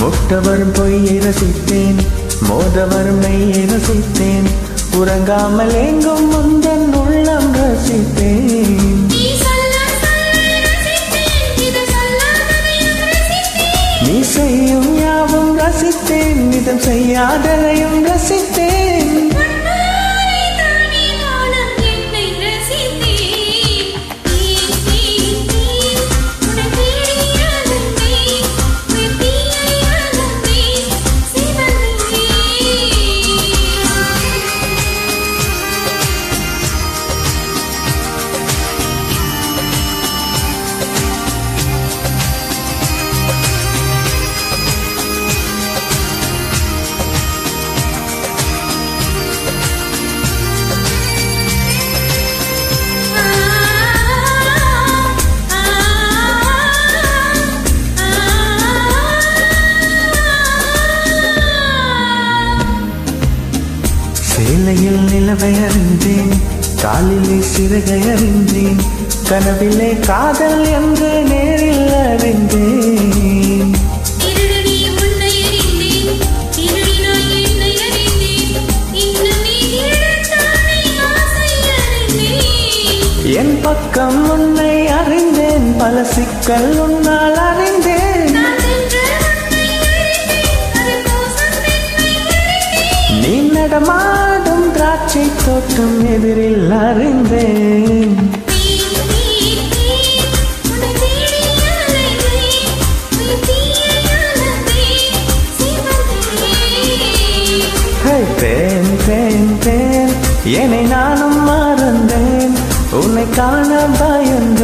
முட்டவரும் பொய்யை ரசித்தேன், மோதவரும் மெய்யை ரசித்தேன், உறங்காமல் எங்கும் முந்தன் உள்ளம் ரசித்தேன். நீ செய்யும் யாவும் ரசித்தேன், இதம் செய்யாததையும் ரசித்தேன். சேலையில் நிலவை அறிந்தேன், காலிலே சிறகை அறிந்தேன், கனவிலே காதல் என்று நேரில் அறிந்தேன். என் பக்கம் உன்னை அறிந்தேன், பல சிக்கல் உன்னால் அறிந்தேன். நீ நடமாடும் திராட்சை தோட்டம் எதிரில் அறிந்தேன். தேன் தேன் தேன் என்னை நானும் மறந்தேன், உன்னை காண பயந்தேன்.